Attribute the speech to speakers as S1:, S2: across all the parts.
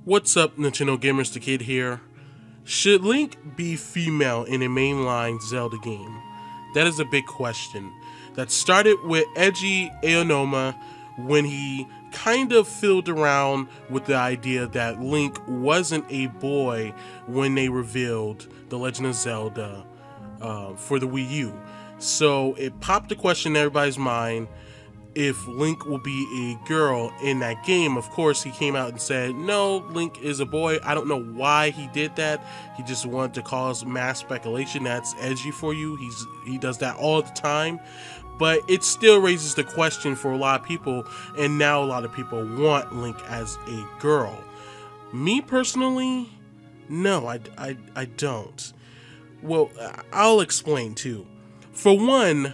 S1: What's up, Nintendo Gamers? The Kid here. Should Link be female in a mainline Zelda game? That is a big question. That started with Eiji Aonuma when he kind of filled around with the idea that Link wasn't a boy when they revealed The Legend of Zelda for the Wii U. So it popped the question in everybody's mind if Link will be a girl in that game. Of course, he came out and said, no, Link is a boy. I don't know why he did that. He just wanted to cause mass speculation. That's edgy for you. He does that all the time. But it still raises the question for a lot of people, and now a lot of people want Link as a girl. Me personally, no, I don't. Well, I'll explain too. For one,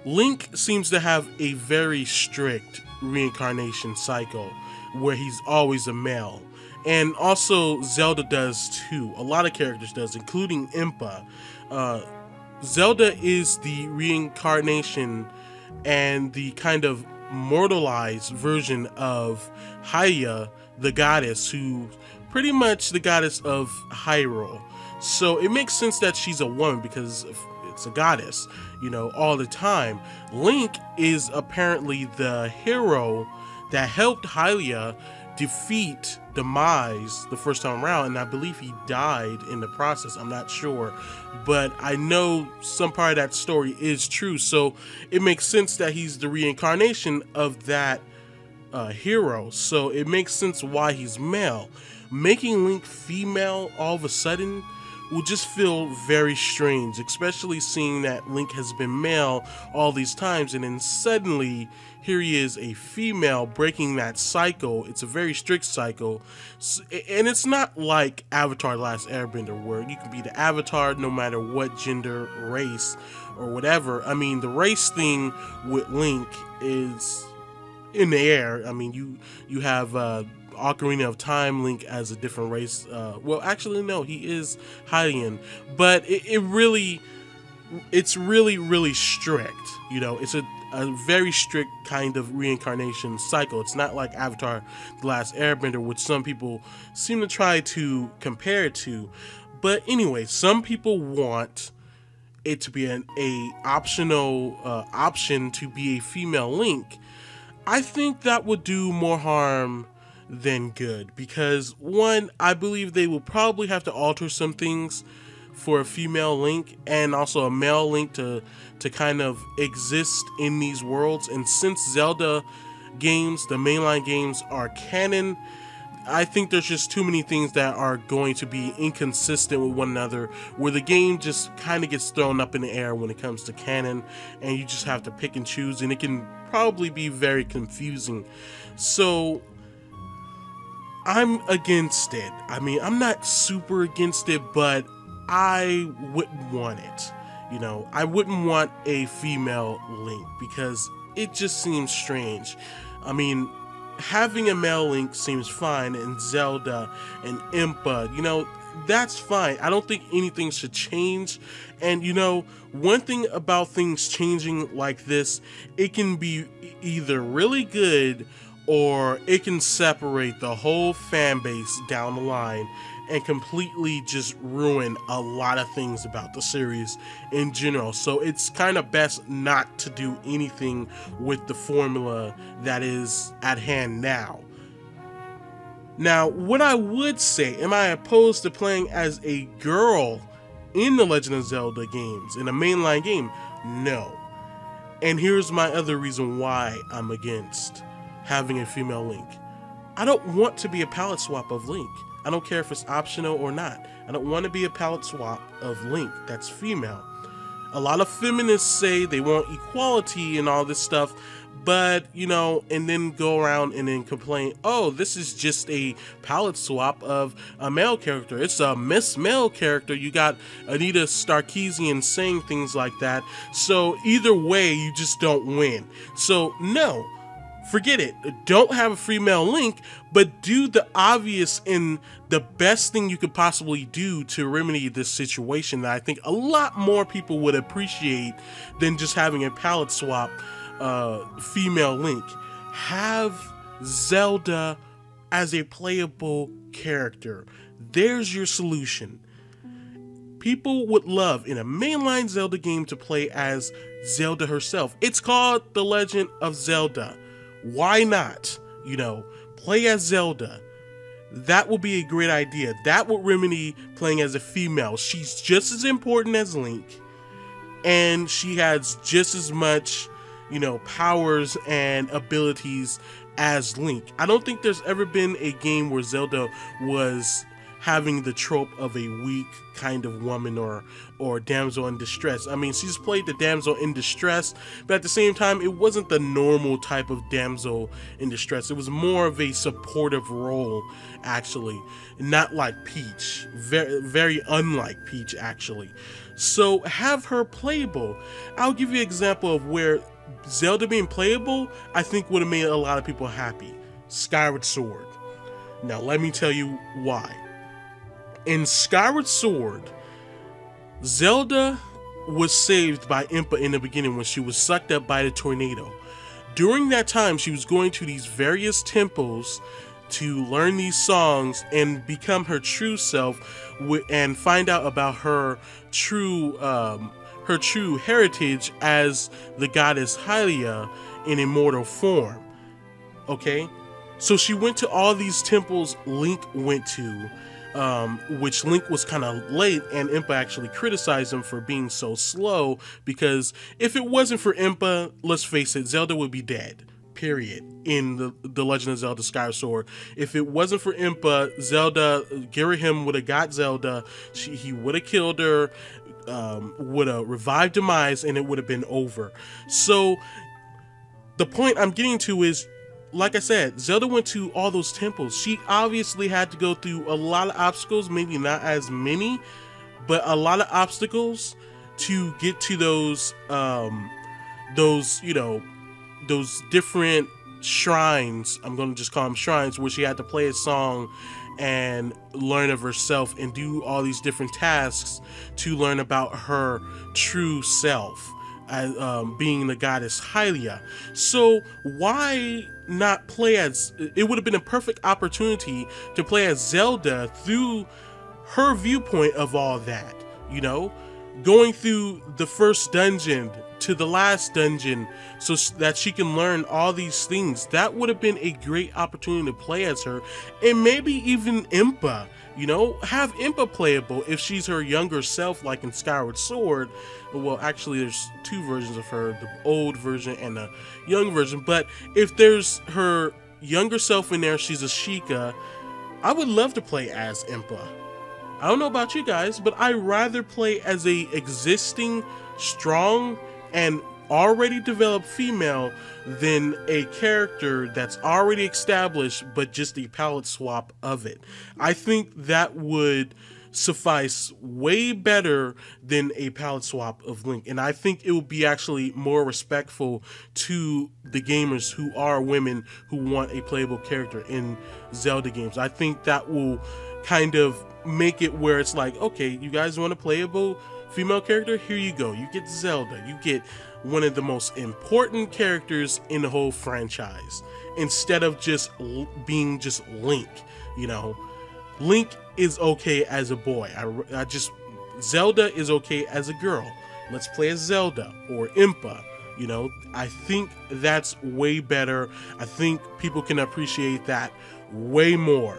S1: Link seems to have a very strict reincarnation cycle where he's always a male. And also Zelda does too. A lot of characters does, including Impa. Zelda is the reincarnation and the kind of mortalized version of Hylia, the goddess, who pretty much the goddess of Hyrule. So it makes sense that she's a woman because it's a goddess, you know, all the time. Link is apparently the hero that helped Hylia defeat Demise the first time around, and I believe he died in the process. I'm not sure, but I know some part of that story is true, so it makes sense that he's the reincarnation of that hero. So it makes sense why he's male. Making Link female all of a sudden will just feel very strange, especially seeing that Link has been male all these times, and then suddenly here he is a female, breaking that cycle. It's a very strict cycle, and it's not like Avatar: The Last Airbender where you can be the Avatar no matter what gender, race, or whatever. I mean, the race thing with Link is in the air. I mean, you have Ocarina of Time Link as a different race. Well, actually, no, he is Hylian, but it's really strict. You know, it's a very strict kind of reincarnation cycle. It's not like Avatar: The Last Airbender, which some people seem to try to compare it to. But anyway, some people want it to be a optional option to be a female Link. I think that would do more harm than good, because one, I believe they will probably have to alter some things for a female Link and also a male Link to kind of exist in these worlds. And since Zelda games, the mainline games, are canon, I think there's just too many things that are going to be inconsistent with one another, where the game just kind of gets thrown up in the air when it comes to canon, and you just have to pick and choose, and it can probably be very confusing. So I'm against it. I mean, I'm not super against it, but I wouldn't want it. You know, I wouldn't want a female Link because it just seems strange. I mean, having a male Link seems fine in Zelda and Impa, you know, that's fine. I don't think anything should change. And you know, one thing about things changing like this, it can be either really good or it can separate the whole fan base down the line and completely just ruin a lot of things about the series in general. So it's kind of best not to do anything with the formula that is at hand now. Now, what I would say, am I opposed to playing as a girl in the Legend of Zelda games, in a mainline game? No. And here's my other reason why I'm against having a female Link. I don't want to be a palette swap of Link. I don't care if it's optional or not. I don't want to be a palette swap of Link that's female. A lot of feminists say they want equality and all this stuff, but, you know, and then go around and then complain, oh, this is just a palette swap of a male character. It's a Miss Male character. You got Anita Sarkeesian saying things like that. So either way, you just don't win. So no. Forget it. Don't have a female Link, but do the obvious and the best thing you could possibly do to remedy this situation that I think a lot more people would appreciate than just having a palette swap female Link. Have Zelda as a playable character. There's your solution. People would love in a mainline Zelda game to play as Zelda herself. It's called The Legend of Zelda. Why not? You know, play as Zelda. That would be a great idea. That would remedy playing as a female. She's just as important as Link, and she has just as much, you know, powers and abilities as Link. I don't think there's ever been a game where Zelda was having the trope of a weak kind of woman or damsel in distress. I mean, she's played the damsel in distress, but at the same time, it wasn't the normal type of damsel in distress. It was more of a supportive role, actually, not like Peach. Very, very unlike Peach, actually. So have her playable. I'll give you an example of where Zelda being playable, I think would have made a lot of people happy. Skyward Sword. Now, let me tell you why. In Skyward Sword, Zelda was saved by Impa in the beginning when she was sucked up by the tornado. During that time, she was going to these various temples to learn these songs and become her true self and find out about her true heritage as the goddess Hylia in immortal form. Okay? So she went to all these temples Link went to, which Link was kind of late, and Impa actually criticized him for being so slow, because if it wasn't for Impa, let's face it, Zelda would be dead, period, in the Legend of Zelda Skyward Sword. If it wasn't for Impa, Girahim would have got Zelda, he would have killed her, would have revived Demise, and it would have been over. So the point I'm getting to is, like I said, Zelda went to all those temples. She obviously had to go through a lot of obstacles, maybe not as many, but a lot of obstacles to get to those different shrines. I'm going to just call them shrines, where she had to play a song and learn of herself and do all these different tasks to learn about her true self, being the goddess Hylia. So why not play as, it would have been a perfect opportunity to play as Zelda through her viewpoint of all that, you know, going through the first dungeon to the last dungeon so that she can learn all these things. That would have been a great opportunity to play as her. And maybe even Impa, you know, have Impa playable if she's her younger self, like in Skyward Sword. Well, actually, there's two versions of her, the old version and the young version. But if there's her younger self in there, she's a Sheikah, I would love to play as Impa. I don't know about you guys, but I'd rather play as a existing, strong, and already developed female than a character that's already established, but just a palette swap of it. I think that would suffice way better than a palette swap of Link, and I think it would be actually more respectful to the gamers who are women who want a playable character in Zelda games. I think that will kind of make it where it's like, okay, you guys want a playable female character? Here you go. You get Zelda. You get one of the most important characters in the whole franchise, instead of just being just Link. You know, Link is okay as a boy. Zelda is okay as a girl. Let's play as Zelda or Impa. You know, I think that's way better. I think people can appreciate that way more.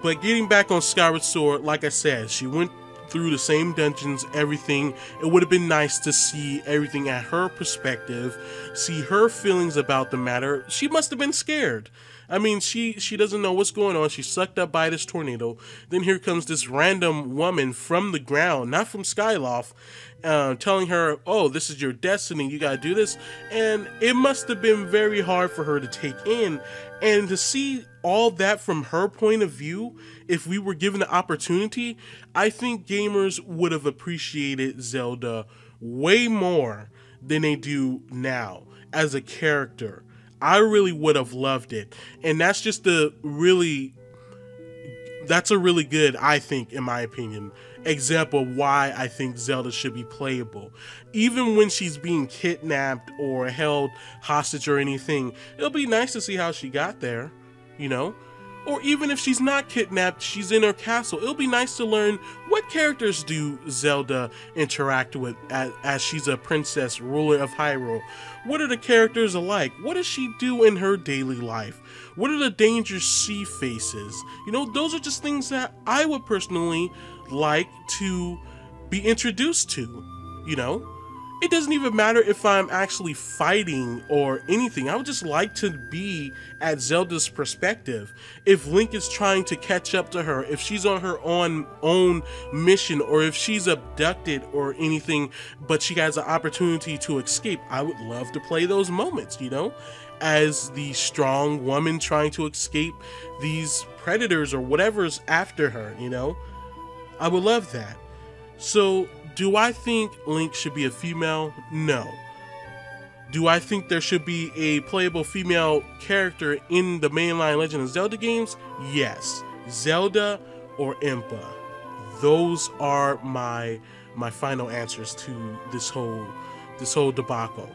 S1: But getting back on Skyward Sword, like I said, she went through the same dungeons, everything. It would have been nice to see everything at her perspective, see her feelings about the matter. She must have been scared. I mean, she doesn't know what's going on. She's sucked up by this tornado. Then here comes this random woman from the ground, not from Skyloft, telling her, oh, this is your destiny, you gotta do this. And it must have been very hard for her to take in. And to see all that from her point of view, if we were given the opportunity, I think gamers would have appreciated Zelda way more than they do now as a character. I really would have loved it. And that's just that's a really good, I think, in my opinion, example of why I think Zelda should be playable. Even when she's being kidnapped or held hostage or anything, it'll be nice to see how she got there, you know? Or even if she's not kidnapped, she's in her castle. It'll be nice to learn what characters do Zelda interact with as she's a princess, ruler of Hyrule. What are the characters alike? What does she do in her daily life? What are the dangers she faces? You know, those are just things that I would personally like to be introduced to, you know? It doesn't even matter if I'm actually fighting or anything. I would just like to be at Zelda's perspective. If Link is trying to catch up to her, if she's on her own mission, or if she's abducted or anything, but she has an opportunity to escape, I would love to play those moments, you know? As the strong woman trying to escape these predators or whatever's after her, you know? I would love that. So, do I think Link should be a female? No. Do I think there should be a playable female character in the mainline Legend of Zelda games? Yes. Zelda or Impa. Those are my final answers to this whole debacle.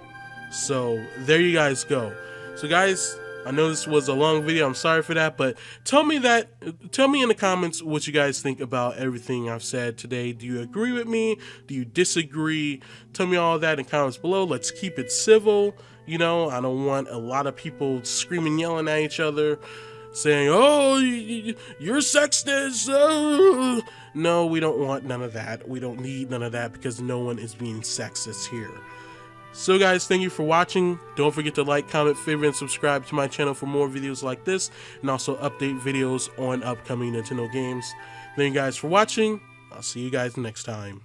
S1: So there you guys go. So guys, I know this was a long video, I'm sorry for that, but tell me in the comments what you guys think about everything I've said today. Do you agree with me? Do you disagree? Tell me all that in the comments below. Let's keep it civil. You know, I don't want a lot of people screaming, yelling at each other, saying, oh, you're sexist. No, we don't want none of that. We don't need none of that because no one is being sexist here. So guys, thank you for watching. Don't forget to like, comment, favorite, and subscribe to my channel for more videos like this, and also update videos on upcoming Nintendo games. Thank you guys for watching. I'll see you guys next time.